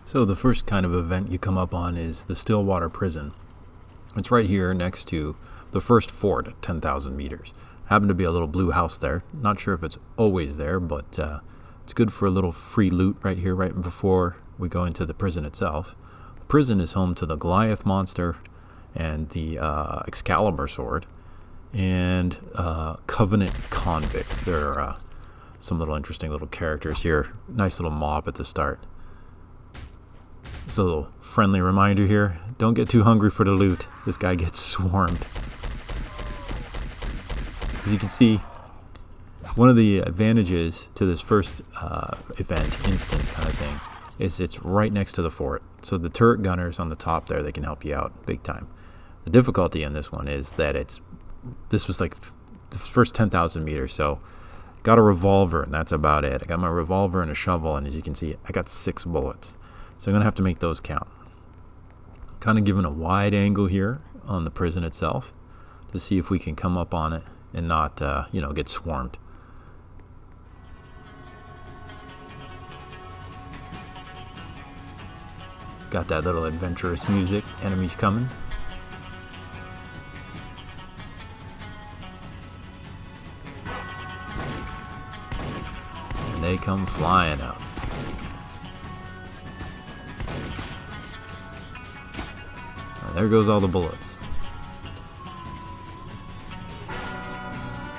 So the first kind of event you come up on is the Stillwater Prison. It's right here next to the first fort at 10,000 meters. Happened to be a little blue house there. Not sure if it's always there, but it's good for a little free loot right here, right before we go into the prison itself. The prison is home to the Goliath monster and the Excalibur sword and Covenant convicts. There are some little interesting little characters here. Nice little mob at the start. Just a little friendly reminder here. Don't get too hungry for the loot. This guy gets swarmed. As you can see, one of the advantages to this first event, instance kind of thing, is it's right next to the fort. So the turret gunners on the top there, they can help you out big time. The difficulty in this one is that this was like the first 10,000 meters, so got a revolver and that's about it. I got my revolver and a shovel, and as you can see, I got 6 bullets. So I'm going to have to make those count. Kind of giving a wide angle here on the prison itself to see if we can come up on it and not, get swarmed. Got that little adventurous music. Enemies coming. And they come flying up. There goes all the bullets.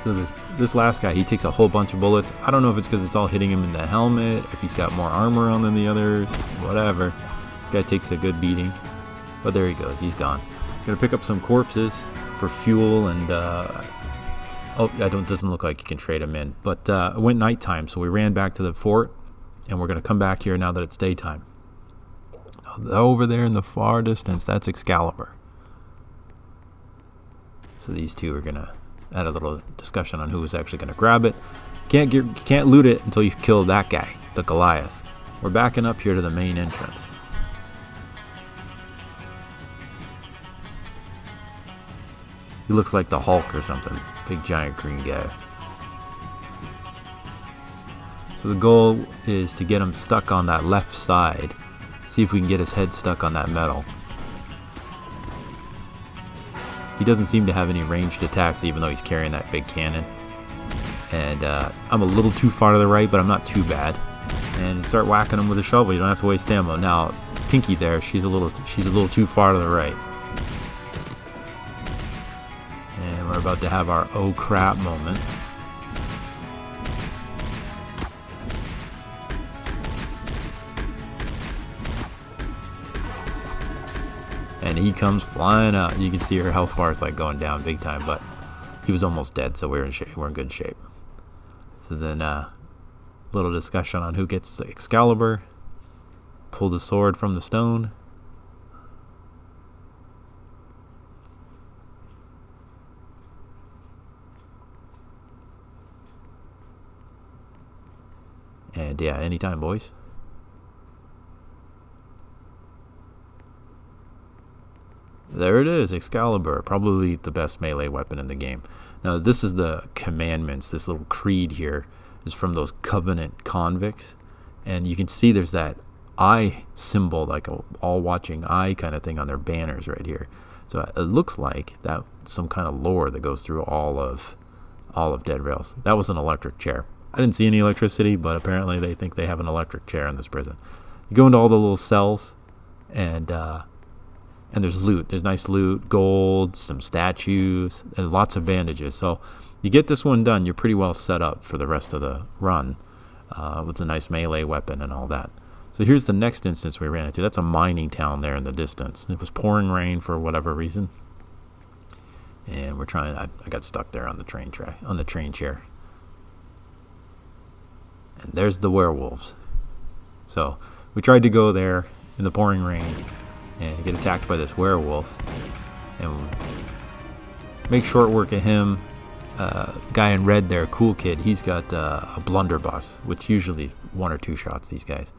So this last guy, he takes a whole bunch of bullets. I don't know if it's because it's all hitting him in the helmet, if he's got more armor on than the others, whatever. This guy takes a good beating. But there he goes, he's gone. Gonna pick up some corpses for fuel and doesn't look like you can trade them in. But it went nighttime, so we ran back to the fort, and we're gonna come back here now that it's daytime. Over there in the far distance, that's Excalibur. So these two are gonna add a little discussion on who is actually gonna grab it. Can't loot it until you kill that guy, the Goliath. We're backing up here to the main entrance. He looks like the Hulk or something, big giant green guy. So the goal is to get him stuck on that left side. See if we can get his head stuck on that metal. He doesn't seem to have any ranged attacks, even though he's carrying that big cannon. And I'm a little too far to the right, but I'm not too bad. And start whacking him with a shovel. You don't have to waste ammo. Now, Pinky there, she's a little too far to the right. And we're about to have our oh crap moment. And he comes flying out. You can see her health bar is like going down big time, but he was almost dead, so we're in shape. We're in good shape. So then, little discussion on who gets the Excalibur. Pull the sword from the stone. And yeah, anytime, boys. There it is, Excalibur, probably the best melee weapon in the game. Now this is the commandments. This little creed here is from those Covenant convicts, and you can see there's that eye symbol, like a all-watching eye kind of thing on their banners right here. So it looks like that's some kind of lore that goes through all of Dead Rails. That was an electric chair. I didn't see any electricity, but apparently they think they have an electric chair in this prison. You go into all the little cells, and there's loot. There's nice loot, gold, some statues, and lots of bandages. So you get this one done, you're pretty well set up for the rest of the run with a nice melee weapon and all that. So here's the next instance we ran into. That's a mining town there in the distance. It was pouring rain for whatever reason. And we're trying, I got stuck there on the train chair. And there's the werewolves. So we tried to go there in the pouring rain and get attacked by this werewolf, and make short work of him. Guy in red there, cool kid, he's got a blunderbuss, which usually 1 or 2 shots, these guys.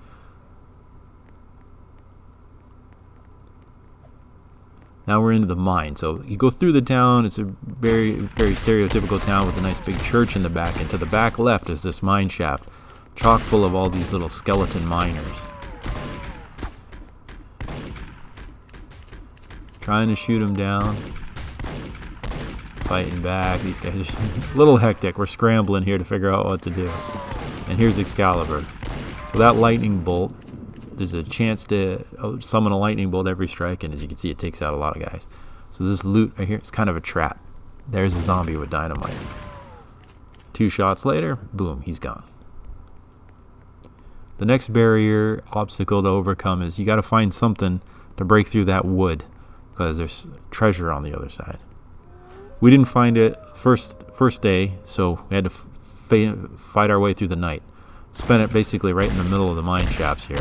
Now we're into the mine. So you go through the town. It's a very, very stereotypical town with a nice big church in the back. And to the back left is this mine shaft, chock full of all these little skeleton miners. Trying to shoot him down. Fighting back. These guys are a little hectic. We're scrambling here to figure out what to do. And here's Excalibur. So that lightning bolt, there's a chance to summon a lightning bolt every strike, and as you can see, it takes out a lot of guys. So this loot right here is kind of a trap. There's a zombie with dynamite. 2 shots later, boom, he's gone. The next barrier obstacle to overcome is you got to find something to break through that wood, because there's treasure on the other side. We didn't find it first day, so we had to fight our way through the night. Spent it basically right in the middle of the mine shafts here.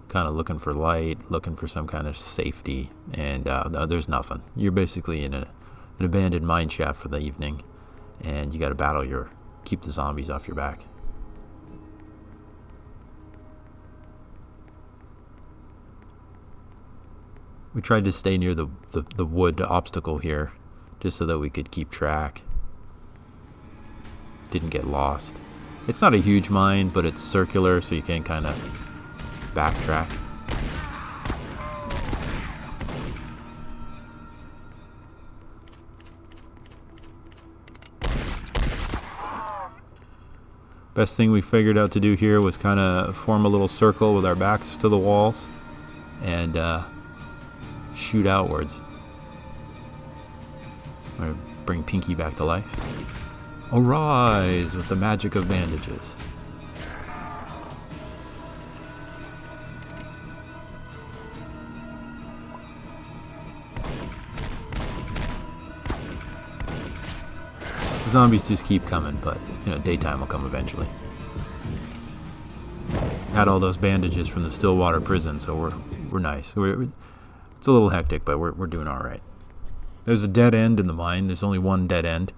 Kind of looking for light, looking for some kind of safety, and there's nothing. You're basically in an abandoned mine shaft for the evening, and you got to keep the zombies off your back. We tried to stay near the wood obstacle here, just so that we could keep track. Didn't get lost. It's not a huge mine, but it's circular, so you can kind of backtrack. Best thing we figured out to do here was kind of form a little circle with our backs to the walls and shoot outwards. I'm gonna bring Pinky back to life. Arise with the magic of bandages. The zombies just keep coming, but daytime will come eventually. Had all those bandages from the Stillwater prison, so we're nice. It's a little hectic, but we're doing all right. There's a dead end in the mine. There's only one dead end.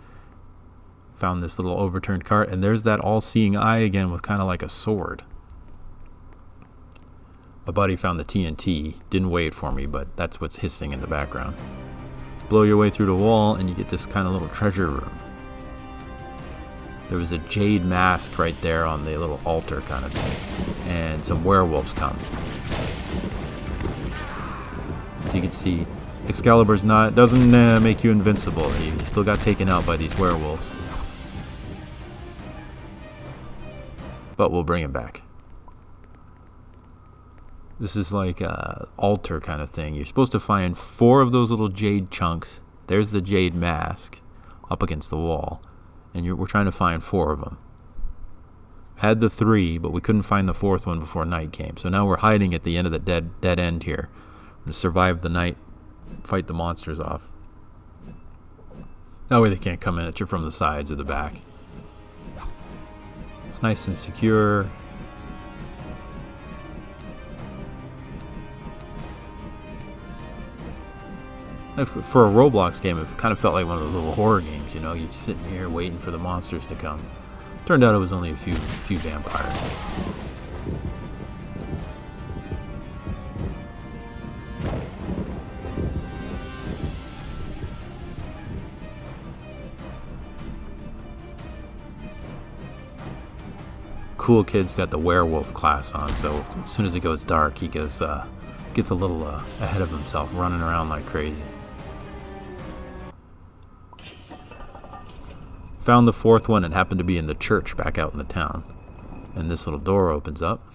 Found this little overturned cart, and there's that all-seeing eye again with kind of like a sword. My buddy found the TNT. Didn't weigh it for me, but that's what's hissing in the background. Blow your way through the wall, and you get this kind of little treasure room. There was a jade mask right there on the little altar kind of thing, and some werewolves come. So you can see Excalibur's doesn't make you invincible. He still got taken out by these werewolves. But we'll bring him back. This is like a altar kind of thing. You're supposed to find 4 of those little jade chunks. There's the jade mask up against the wall. And we're trying to find 4 of them. Had the 3, but we couldn't find the 4th one before night came. So now we're hiding at the end of the dead end here. We're going to survive the night, fight the monsters off. That way they can't come in at you from the sides or the back. It's nice and secure. For a Roblox game, it kind of felt like one of those little horror games, You're sitting here waiting for the monsters to come. Turned out it was only a few vampires. Cool Kid's got the werewolf class on, so as soon as it goes dark, he gets a little ahead of himself, running around like crazy. Found the 4th one. It happened to be in the church back out in the town. And this little door opens up.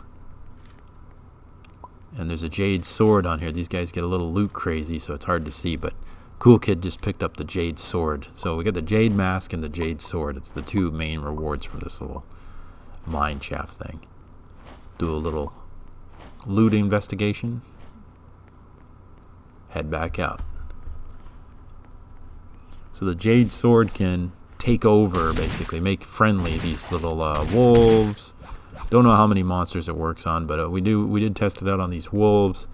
And there's a jade sword on here. These guys get a little loot crazy, so it's hard to see, but Cool Kid just picked up the jade sword. So we got the jade mask and the jade sword. It's the 2 main rewards from this little mine shaft thing. Do a little loot investigation. Head back out. So the jade sword can take over, basically make friendly these little wolves. Don't know how many monsters it works on, but we did test it out on these wolves.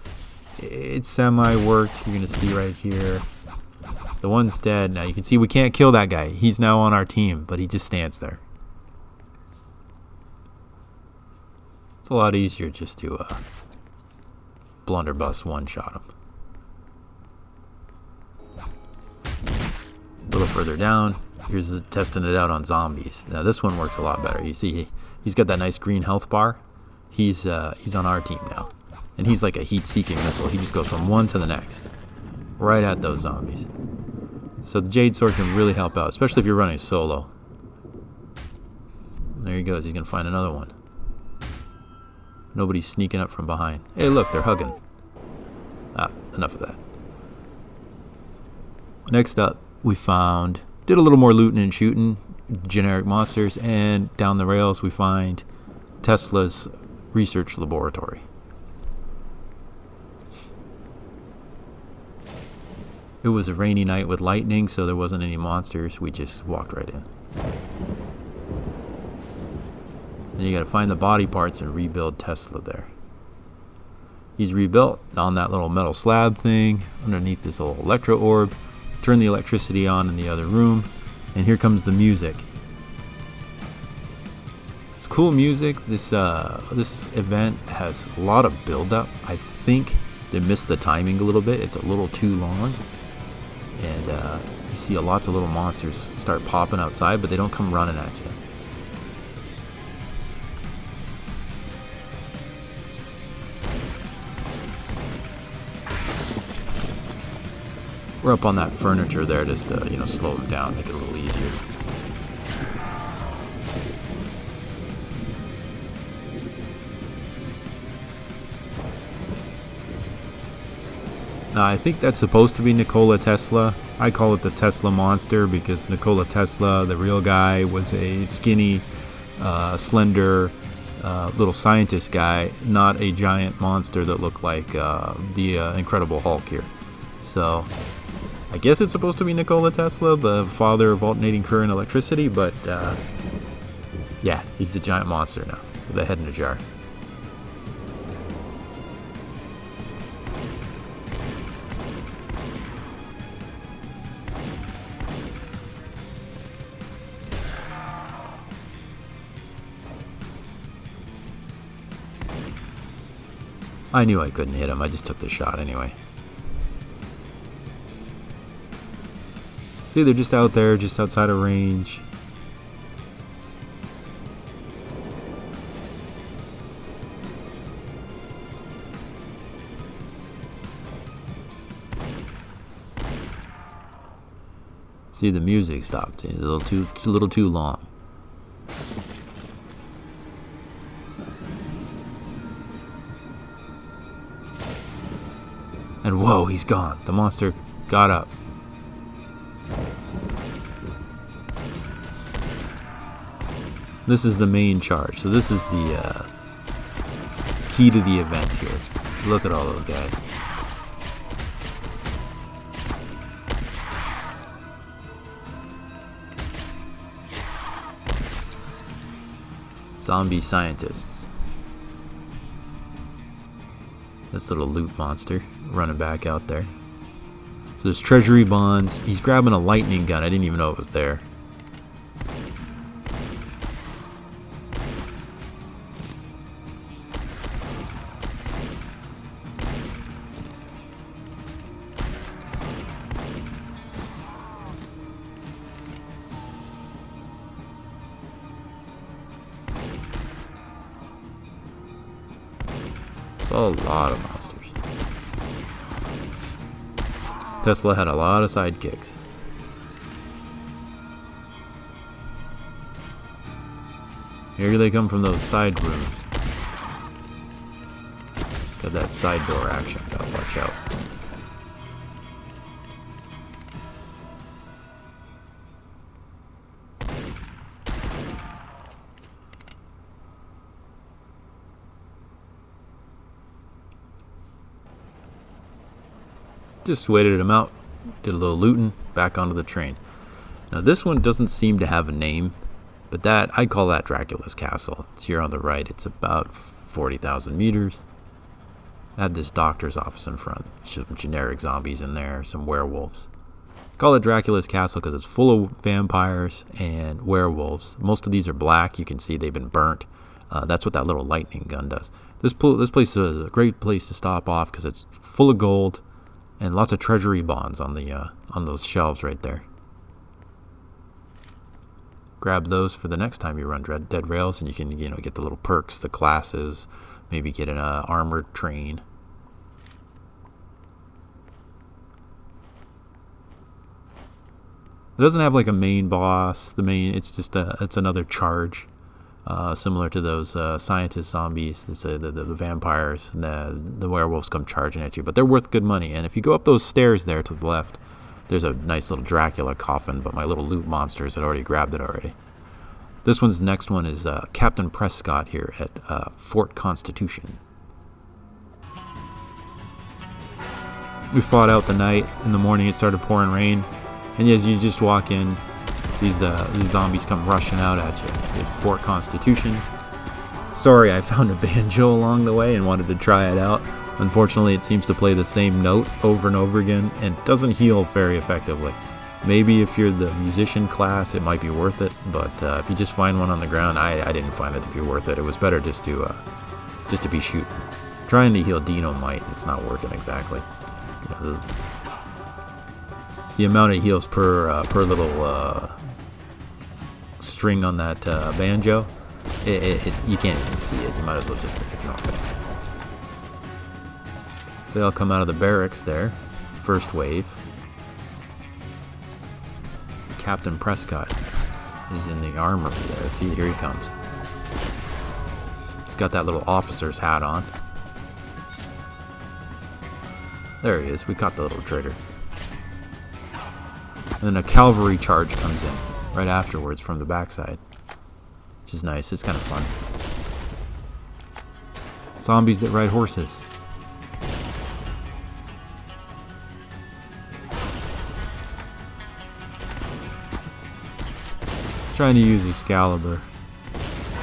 It semi worked. You're gonna see right here. The one's dead. Now you can see we can't kill that guy. He's now on our team, but he just stands there. It's a lot easier just to blunderbuss one-shot him. A little further down, here's testing it out on zombies. Now this one works a lot better. You see, he's got that nice green health bar. He's on our team now. And he's like a heat-seeking missile. He just goes from one to the next, right at those zombies. So the Jade Sword can really help out, especially if you're running solo. There he goes. He's going to find another one. Nobody's sneaking up from behind. Hey, look, they're hugging. Ah, enough of that. Next up, we did a little more looting and shooting, generic monsters, and down the rails we find Tesla's research laboratory. It was a rainy night with lightning, so there wasn't any monsters. We just walked right in. Then you gotta find the body parts and rebuild Tesla there. He's rebuilt on that little metal slab thing underneath this little electro orb. Turn the electricity on in the other room, and here comes the music. It's cool music. This event has a lot of build-up. I think they missed the timing a little bit. It's a little too long, and you see lots of little monsters start popping outside, but they don't come running at you. We're up on that furniture there just to, slow them down, make it a little easier. Now, I think that's supposed to be Nikola Tesla. I call it the Tesla monster because Nikola Tesla, the real guy, was a skinny, slender, little scientist guy, not a giant monster that looked like the Incredible Hulk here. So I guess it's supposed to be Nikola Tesla, the father of alternating current electricity, but yeah, he's a giant monster now, with a head in a jar. I knew I couldn't hit him, I just took the shot anyway. See, they're just out there, just outside of range. See, the music stopped. It's a little too long. And whoa, he's gone. The monster got up. This is the main charge. So this is the key to the event here. Look at all those guys. Zombie scientists. This little loot monster running back out there. So there's treasury bonds. He's grabbing a lightning gun. I didn't even know it was there. A lot of monsters. Tesla had a lot of sidekicks. Here they come from those side rooms. Got that side door action. Gotta watch out. Just waited him out, did a little looting, back onto the train. Now this one doesn't seem to have a name, but I call that Dracula's Castle. It's here on the right. It's about 40,000 meters. Had this doctor's office in front. Some generic zombies in there, some werewolves. Call it Dracula's Castle because it's full of vampires and werewolves. Most of these are black. You can see they've been burnt. That's what that little lightning gun does. This place is a great place to stop off because it's full of gold. And lots of treasury bonds on those shelves right there. Grab those for the next time you run Dead Rails, and you can get the little perks, the classes, maybe get an armored train. It doesn't have like a main boss. It's just it's another charge, similar to those scientist zombies. The vampires and the werewolves come charging at you, but they're worth good money. And if you go up those stairs there to the left, there's a nice little Dracula coffin, but my little loot monsters had already grabbed it already. Next one is Captain Prescott here at Fort Constitution. We fought out the night. In the morning it started pouring rain, and as you just walk in, these zombies come rushing out at you at Fort Constitution. Sorry, I found a banjo along the way and wanted to try it out. Unfortunately, it seems to play the same note over and over again and doesn't heal very effectively. Maybe if you're the musician class, it might be worth it, but if you just find one on the ground, I didn't find it to be worth it. It was better just to be shooting. Trying to heal Dynamite, it's not working exactly. You know, the amount it heals per little string on that banjo, you can't even see it. You might as well just ignore it. So they'll come out of the barracks there, first wave. Captain Prescott is in the armory there. See, here he comes. He's got that little officer's hat on. There he is. We caught the little traitor. And then a cavalry charge comes in right afterwards from the backside, which is nice. It's kind of fun. Zombies that ride horses. Trying to use Excalibur.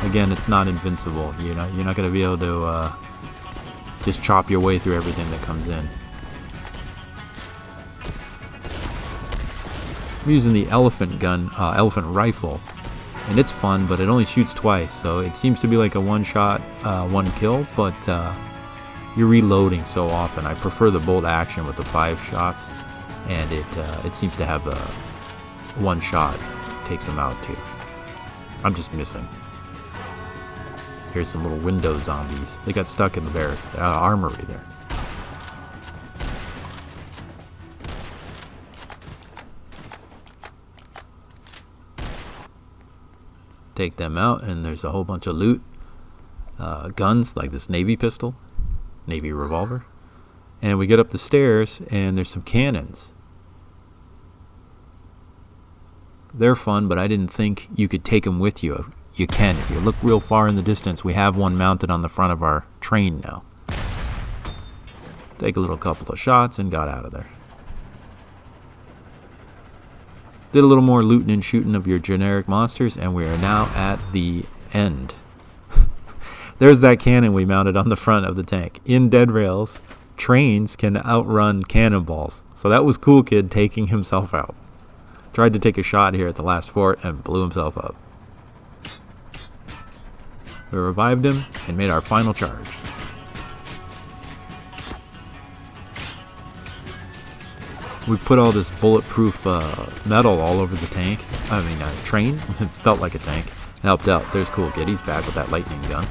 Again, it's not invincible. You're not going to be able to just chop your way through everything that comes in. I'm using the elephant rifle, and it's fun, but it only shoots twice, so it seems to be like a one-shot, one kill, but you're reloading so often. I prefer the bolt action with the 5 shots, and it seems to have a one shot. Takes them out too. I'm just missing. Here's some little window zombies. They got stuck in the barracks, the armory there. Take them out, and there's a whole bunch of loot. Guns, like this Navy pistol, Navy revolver. And we get up the stairs, and there's some cannons. They're fun, but I didn't think you could take them with you. You can. If you look real far in the distance, we have one mounted on the front of our train now. Take a little couple of shots and got out of there. Did a little more looting and shooting of your generic monsters, and we are now at the end. There's that cannon we mounted on the front of the tank. In Dead Rails, trains can outrun cannonballs. So that was Cool Kid taking himself out. Tried to take a shot here at the last fort and blew himself up. We revived him and made our final charge. We put all this bulletproof metal all over the tank. Train. It felt like a tank. It helped out. There's Cool Kid. He's back with that lightning gun.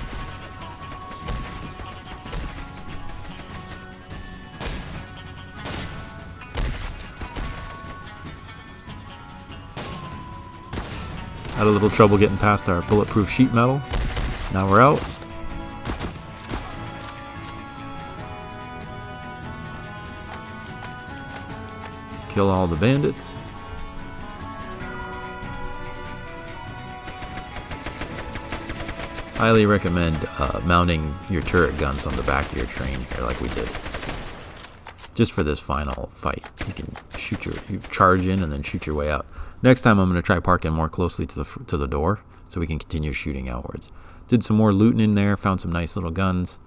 Had a little trouble getting past our bulletproof sheet metal. Now we're out. Kill all the bandits. Highly recommend mounting your turret guns on the back of your train here, like we did. Just for this final fight, you can you charge in and then shoot your way out. Next time I'm going to try parking more closely to the door so we can continue shooting outwards. Did some more looting in there, found some nice little guns,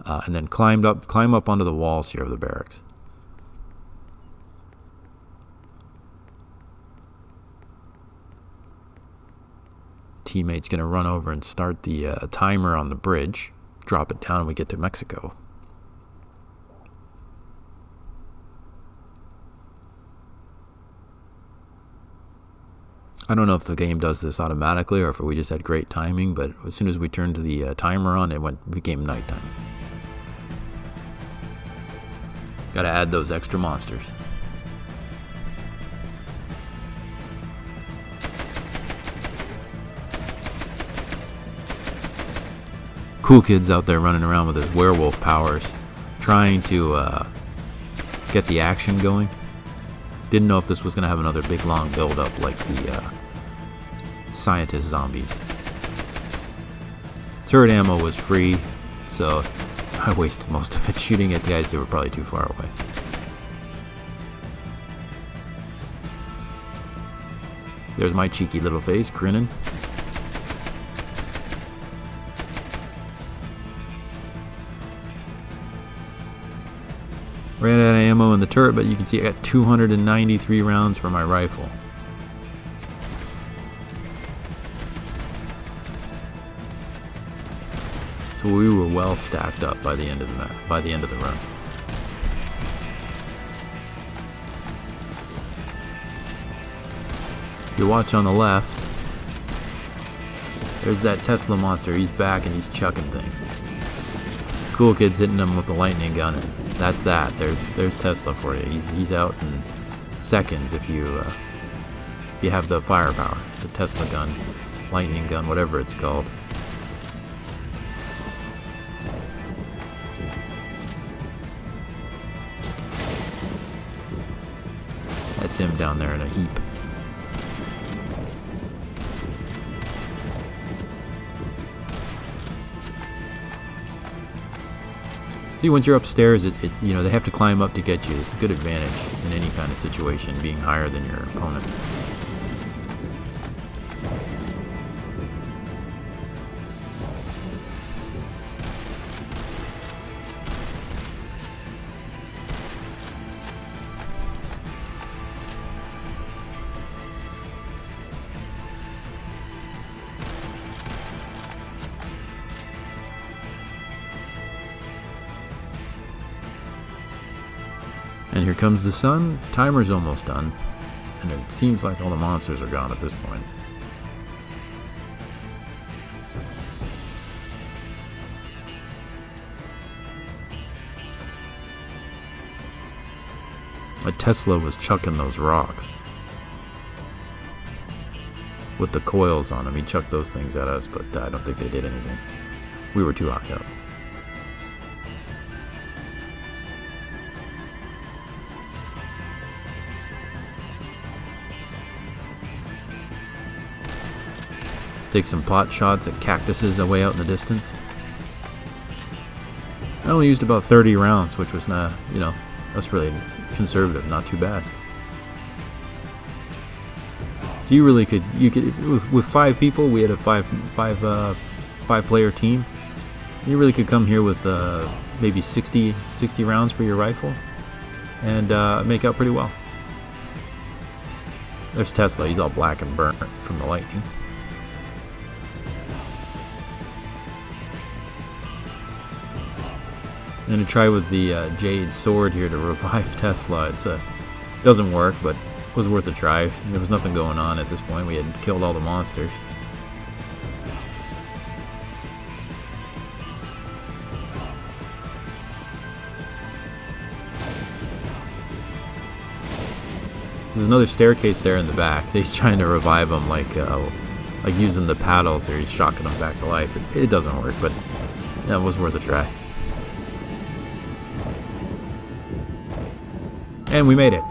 and then climb up onto the walls here of the barracks. Teammate's going to run over and start the timer on the bridge, drop it down, and we get to Mexico. I don't know if the game does this automatically or if we just had great timing, but as soon as we turned the timer on, it became nighttime. Gotta add those extra monsters. Cool Kid's out there running around with his werewolf powers, trying to get the action going. Didn't know if this was going to have another big long build up like the scientist zombies. Turret ammo was free, so I wasted most of it shooting at guys that were probably too far away. There's my cheeky little face grinning. Ran out of ammo in the turret, but you can see I got 293 rounds for my rifle. So we were well stacked up by the end of the run. If you watch on the left, there's that Tesla monster. He's back and he's chucking things. Cool Kid's hitting him with the lightning gun. And that's that. There's Tesla for you. He's out in seconds if you have the firepower, the Tesla gun, lightning gun, whatever it's called. That's him down there in a heap. See, once you're upstairs, you know, they have to climb up to get you. It's a good advantage in any kind of situation, being higher than your opponent. And here comes the sun. Timer's almost done. And it seems like all the monsters are gone at this point. A Tesla was chucking those rocks with the coils on them. He chucked those things at us, but I don't think they did anything. We were too high up. Take some pot shots at cactuses away out in the distance. I only used about 30 rounds, which was not, you know, that's really conservative, not too bad. So you really could, with 5 people, we had a five player team. You really could come here with maybe 60 rounds for your rifle and make out pretty well. There's Tesla. He's all black and burnt from the lightning. I'm going to try with the Jade Sword here to revive Tesla. It doesn't work, but it was worth a try. There was nothing going on at this point. We had killed all the monsters. There's another staircase there in the back. He's trying to revive them like using the paddles there. He's shocking them back to life. It doesn't work, but yeah, it was worth a try. And we made it.